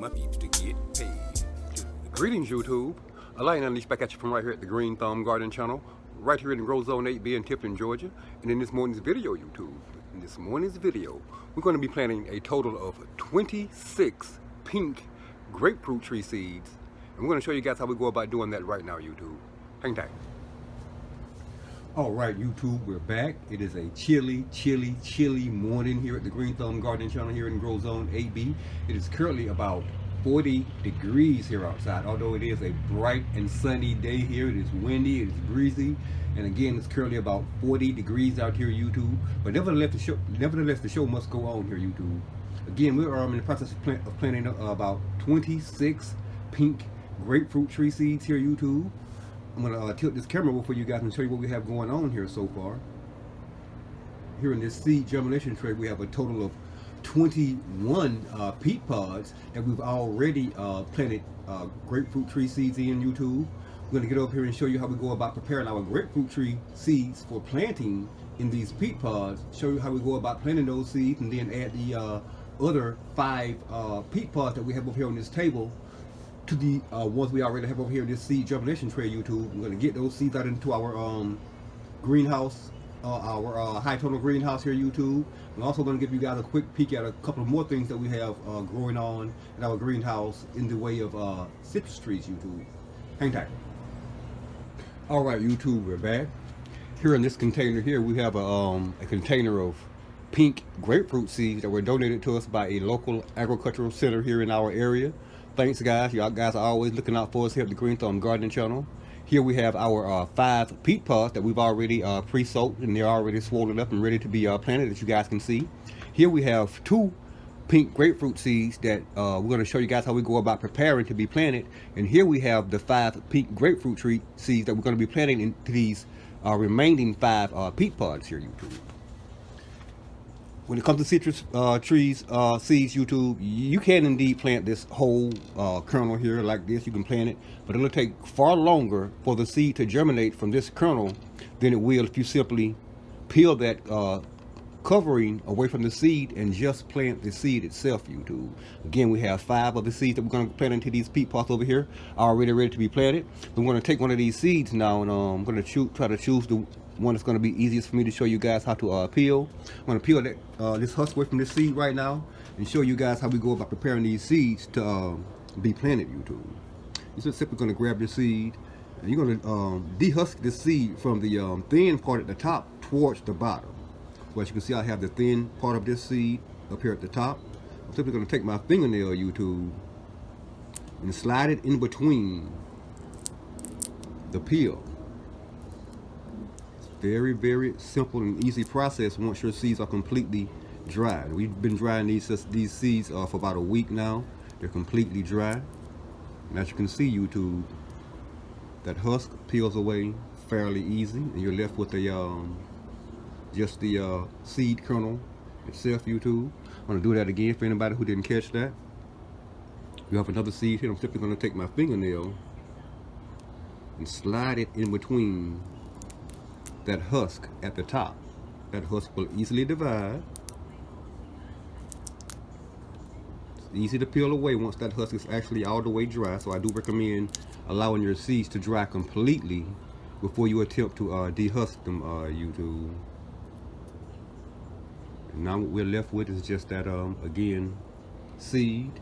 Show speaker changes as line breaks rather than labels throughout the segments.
my peeps to get paid.
Greetings, YouTube. Elaine Unleashed back at you from right here at the Green Thumb Garden Channel, right here in Grow Zone 8B in Tifton, Georgia. And in this morning's video, YouTube, we're going to be planting a total of 26 pink grapefruit tree seeds. And we're going to show you guys how we go about doing that right now, YouTube. Hang tight. All right, YouTube, we're back. It is a chilly morning here at the Green Thumb Garden Channel here in Grow Zone 8B. It is currently about 40 degrees here outside. Although it is a bright and sunny day here, it is windy, it is breezy, and again, it's currently about 40 degrees out here, YouTube. But nevertheless, the show must go on here, YouTube. Again, we are in the process of planting about 26 pink grapefruit tree seeds here, YouTube. I'm going to tilt this camera over for you guys and show you what we have going on here so far. Here in this seed germination tray, we have a total of 21 peat pods that we've already planted grapefruit tree seeds in, YouTube. We're going to get over here and show you how we go about preparing our grapefruit tree seeds for planting in these peat pods, show you how we go about planting those seeds, and then add the other 5 peat pods that we have over here on this table to the ones we already have over here in this seed germination tray, YouTube. We're going to get those seeds out into our greenhouse, our high tunnel greenhouse here, YouTube. I'm also going to give you guys a quick peek at a couple of more things that we have growing on in our greenhouse in the way of citrus trees, YouTube. Hang tight. All right, YouTube, we're back. Here in this container here, we have a container of pink grapefruit seeds that were donated to us by a local agricultural center here in our area. Thanks, guys. Y'all guys are always looking out for us here at the Green Thumb Garden Channel. Here we have our 5 peat pods that we've already pre-soaked, and they're already swollen up and ready to be planted, as you guys can see. Here we have 2 pink grapefruit seeds that we're going to show you guys how we go about preparing to be planted. And here we have the 5 pink grapefruit tree seeds that we're going to be planting into these remaining 5 peat pods here, YouTube. When it comes to citrus trees, seeds, YouTube, you can indeed plant this whole kernel here like this. You can plant it, but it'll take far longer for the seed to germinate from this kernel than it will if you simply peel that covering away from the seed and just plant the seed itself, YouTube. Again, we have 5 of the seeds that we're going to plant into these peat pots over here, already ready to be planted. We're going to take one of these seeds now, and I'm going to try to choose the one that's going to be easiest for me to show you guys how to peel. I'm going to peel that this husk away from this seed right now and show you guys how we go about preparing these seeds to be planted, YouTube. You're just simply going to grab your seed and you're going to dehusk the seed from the thin part at the top towards the bottom. So as you can see, I have the thin part of this seed up here at the top. I'm simply going to take my fingernail, YouTube, and slide it in between the peel. Very simple and easy process once your seeds are completely dried. We've been drying these seeds for about a week now. They're completely dry. And as you can see, YouTube, that husk peels away fairly easy, and you're left with just the seed kernel itself, YouTube. I'm going to do that again for anybody who didn't catch that. You have another seed here. I'm simply going to take my fingernail and slide it in between that husk at the top. That husk will easily divide. It's easy to peel away once that husk is actually all the way dry, so I do recommend allowing your seeds to dry completely before you attempt to dehusk them, YouTube. And now what we're left with is just that, again, seed,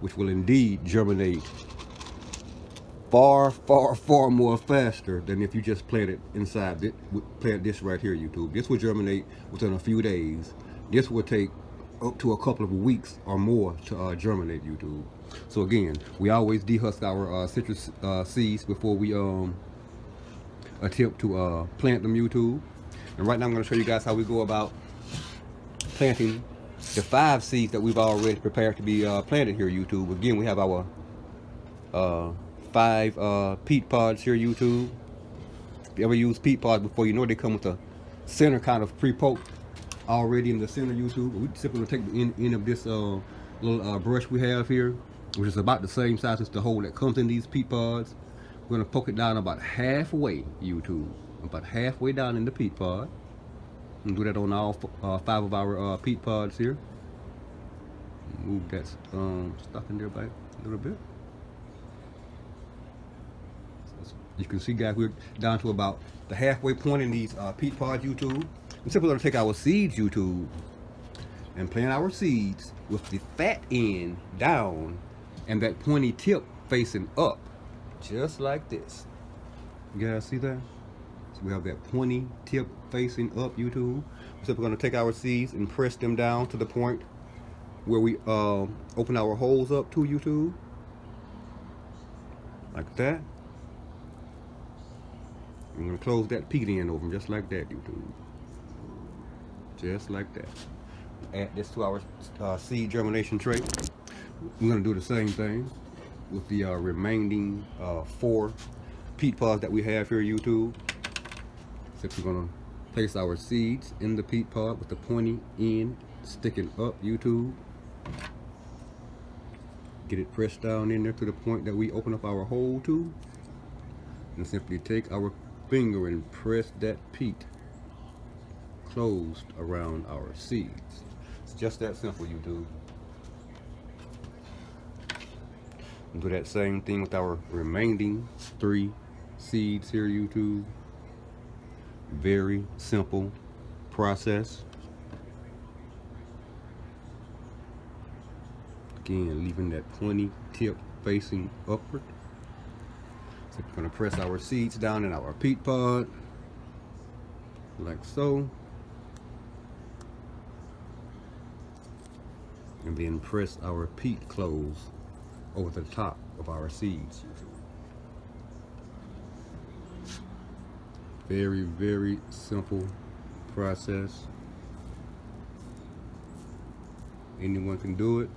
which will indeed germinate far more faster than if you just plant it inside it. Plant this right here, YouTube. This will germinate within a few days. This will take up to a couple of weeks or more to germinate, YouTube. So again, we always dehusk our citrus seeds before we attempt to plant them, YouTube. And right now I'm going to show you guys how we go about planting the 5 seeds that we've already prepared to be planted here, YouTube. Again, we have our 5 peat pods here, YouTube. If you ever use peat pods before, you know they come with a center kind of pre-poked already in the center, YouTube. We simply going to take the end of this little brush we have here, which is about the same size as the hole that comes in these peat pods. We're going to poke it down about halfway, YouTube. About halfway down in the peat pod. And do that on all 5 of our peat pods here. Move that stuff in there back. a little bit. You can see, guys, we're down to about the halfway point in these peat pods, YouTube. And simply going to take our seeds, YouTube, and plant our seeds with the fat end down and that pointy tip facing up, just like this. You guys see that? So we have that pointy tip facing up, YouTube. So we're going to take our seeds and press them down to the point where we open our holes up to, YouTube, like that. I'm going to close that peat end over them just like that, YouTube. Just like that. Add this to our seed germination tray. We're going to do the same thing with the remaining 4 peat pods that we have here, YouTube. Except we're going to place our seeds in the peat pod with the pointy end sticking up, YouTube. Get it pressed down in there to the point that we open up our hole to. And simply take our finger and press that peat closed around our seeds. It's just that simple, YouTube. And do that same thing with our remaining 3 seeds here, YouTube. Very simple process. Again, leaving that pointy tip facing upward. So we're going to press our seeds down in our peat pod, like so. And then press our peat close over the top of our seeds. Very, very simple process. Anyone can do it.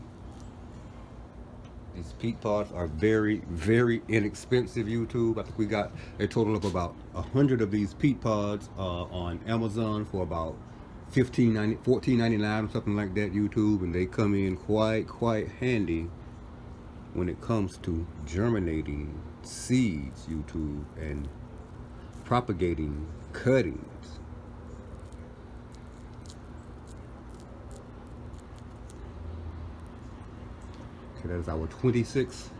These peat pods are very, very inexpensive, YouTube. I think we got a total of about 100 of these peat pods on Amazon for about $14.99 or something like that, YouTube. And they come in quite handy when it comes to germinating seeds, YouTube, and propagating cuttings. Okay, that is our 26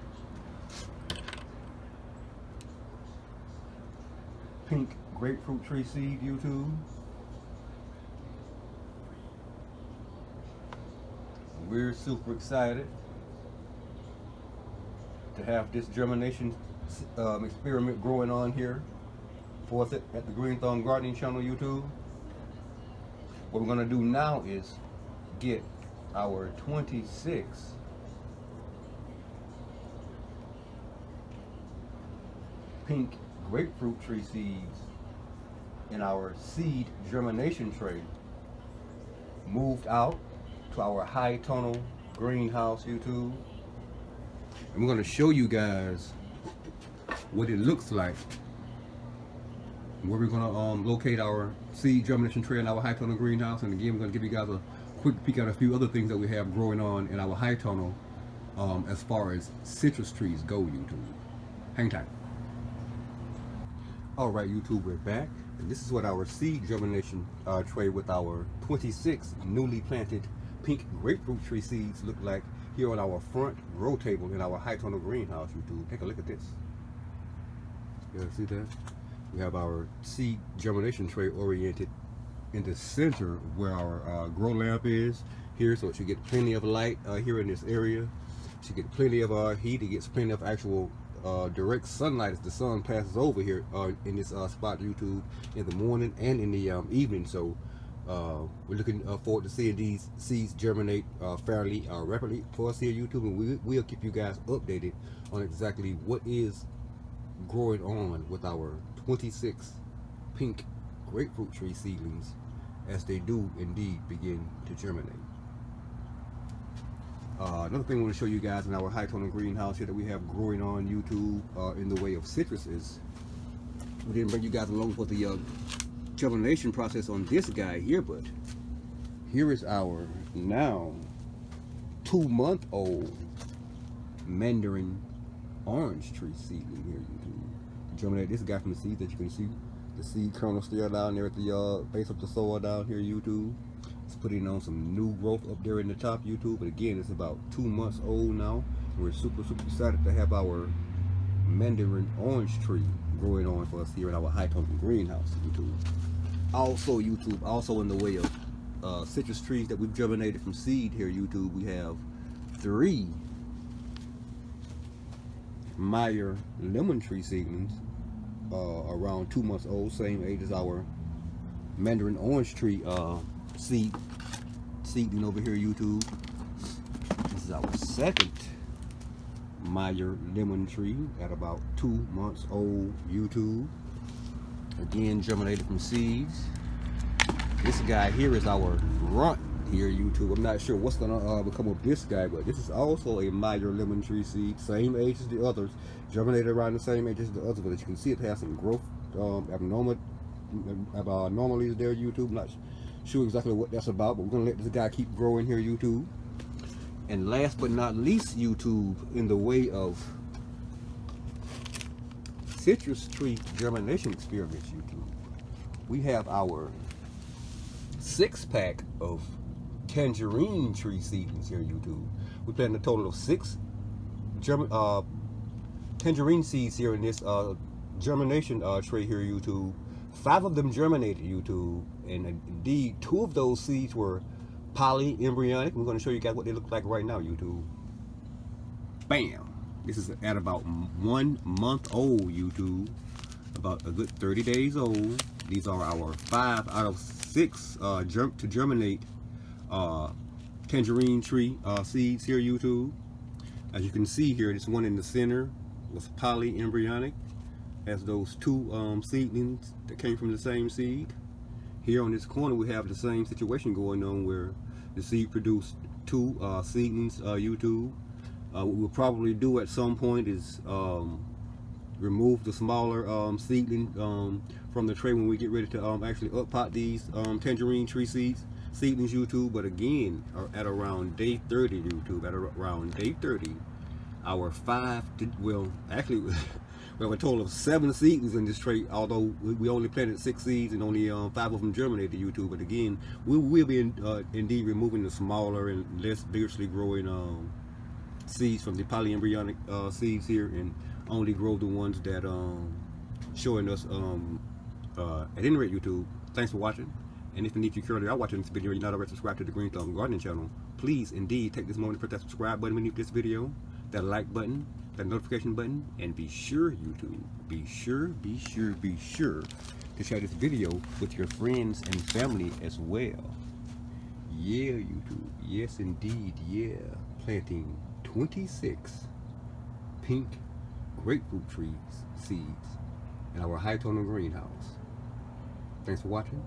pink grapefruit tree seed, YouTube. We're super excited to have this germination experiment growing on here for us at the Green Thumb Gardening Channel, YouTube. What we're going to do now is get our 26 pink grapefruit tree seeds in our seed germination tray moved out to our high tunnel greenhouse, YouTube. And we're going to show you guys what it looks like, where we're going to locate our seed germination tray in our high tunnel greenhouse. And again, we're going to give you guys a quick peek at a few other things that we have growing on in our high tunnel as far as citrus trees go, YouTube. Hang tight. Alright, YouTube, we're back. And this is what our seed germination tray with our 26 newly planted pink grapefruit tree seeds look like here on our front grow table in our high tunnel greenhouse, YouTube. Take a look at this. You guys see that? We have our seed germination tray oriented in the center of where our grow lamp is here, so it should get plenty of light here in this area. It should get plenty of heat. It gets plenty of actual direct sunlight as the sun passes over here in this spot, YouTube, in the morning and in the evening. So we're looking forward to seeing these seeds germinate fairly rapidly for us here, YouTube, and we'll keep you guys updated on exactly what is growing on with our 26 pink grapefruit tree seedlings as they do indeed begin to germinate. Another thing I want to show you guys in our high tunnel greenhouse here that we have growing on YouTube in the way of citruses. We didn't bring you guys along for the germination process on this guy here, but here is our now 2-month-old mandarin orange tree seedling here, YouTube. Germinate this guy from the seed that you can see the seed kernel still down there at the base of the soil down here, YouTube. It's putting on some new growth up there in the top, YouTube. But again, it's about 2 months old now. We're super excited to have our mandarin orange tree growing on for us here in our high-toning greenhouse, YouTube. Also, YouTube, also in the way of citrus trees that we've germinated from seed here, YouTube, we have 3 Meyer lemon tree seedlings, around 2 months old, same age as our mandarin orange tree seedling over here, YouTube. This is our second Meyer lemon tree at about 2 months old, YouTube. Again, germinated from seeds. This guy here is our runt here, YouTube. I'm not sure what's gonna become of this guy, but this is also a Meyer lemon tree seed, same age as the others, germinated around the same age as the others, but as you can see, it has some growth anomalies there, YouTube. Not sure exactly what that's about, but we're gonna let this guy keep growing here, YouTube. And last but not least, YouTube, in the way of citrus tree germination experiments, YouTube, we have our 6-pack of tangerine tree seedlings here, YouTube. We planted a total of 6 tangerine seeds here in this germination tray here, YouTube. 5 of them germinated, YouTube, and indeed 2 of those seeds were polyembryonic. We're going to show you guys what they look like right now, YouTube. Bam! This is at about 1 month old, YouTube. About a good 30 days old. These are our 5 out of 6 to germinate tangerine tree seeds here, YouTube. As you can see here, this one in the center was polyembryonic, as those 2 seedlings that came from the same seed. Here on this corner we have the same situation going on, where the seed produced 2 seedlings, YouTube. What we'll probably do at some point is remove the smaller seedling from the tray when we get ready to actually up-pot these tangerine tree seedlings, YouTube. But again, at around day 30, YouTube, at around day 30, our 5, well, actually, we have a total of 7 seedlings in this tray, although we only planted 6 seeds and only 5 of them germinated, YouTube. But again, we will be indeed removing the smaller and less vigorously growing seeds from the polyembryonic seeds here, and only grow the ones that showing us at any rate, YouTube. Thanks for watching. And if indeed you currently are watching this video and you're not already subscribed to the Green Thumb Gardening channel, please indeed take this moment to press that subscribe button beneath this video, that like button, that notification button, and be sure, YouTube, be sure to share this video with your friends and family as well. Yeah, YouTube, yes indeed, yeah. Planting 26 pink grapefruit trees seeds in our high-toning greenhouse. Thanks for watching.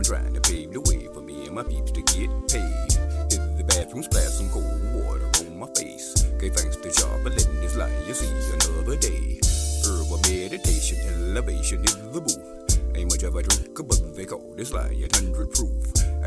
Trying to pave the way for me and my peeps to get paid. Hit the bathroom, splash some cold water on my face. Okay, thanks to Sharp for letting this light you see another day. Herbal meditation, elevation is the booth. Ain't much of a drink, but they call this lie 100 proof.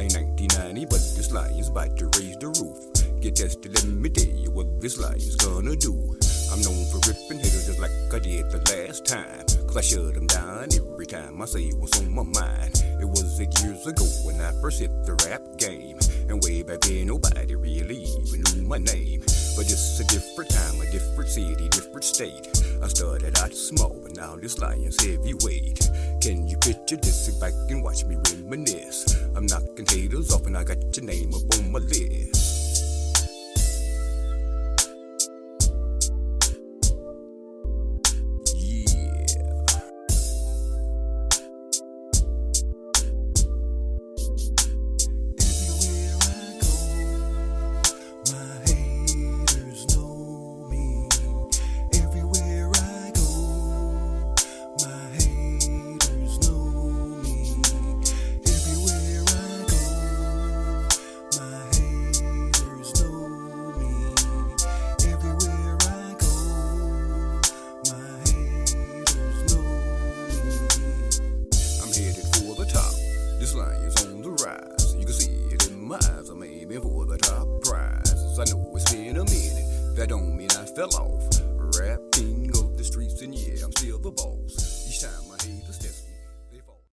Ain't 1990, but this lie is about to raise the roof. Get tested, let me tell you what this lie is gonna do. I'm known for ripping hitters just like I did the last time. Cause I shut them down every time I say what's on my mind. It was 8 years ago when I first hit the rap game. And way back then nobody really even knew my name. But it's a different time, a different city, different state. I started out small, but now this lion's heavyweight. Can you picture this? Sit back and watch me reminisce. I'm knocking haters off and I got your name up on my list. aiming for the top prize. I know it's been a minute, that don't mean I fell off. Rap king of the streets, and yeah, I'm still the boss. Each time my haters test me.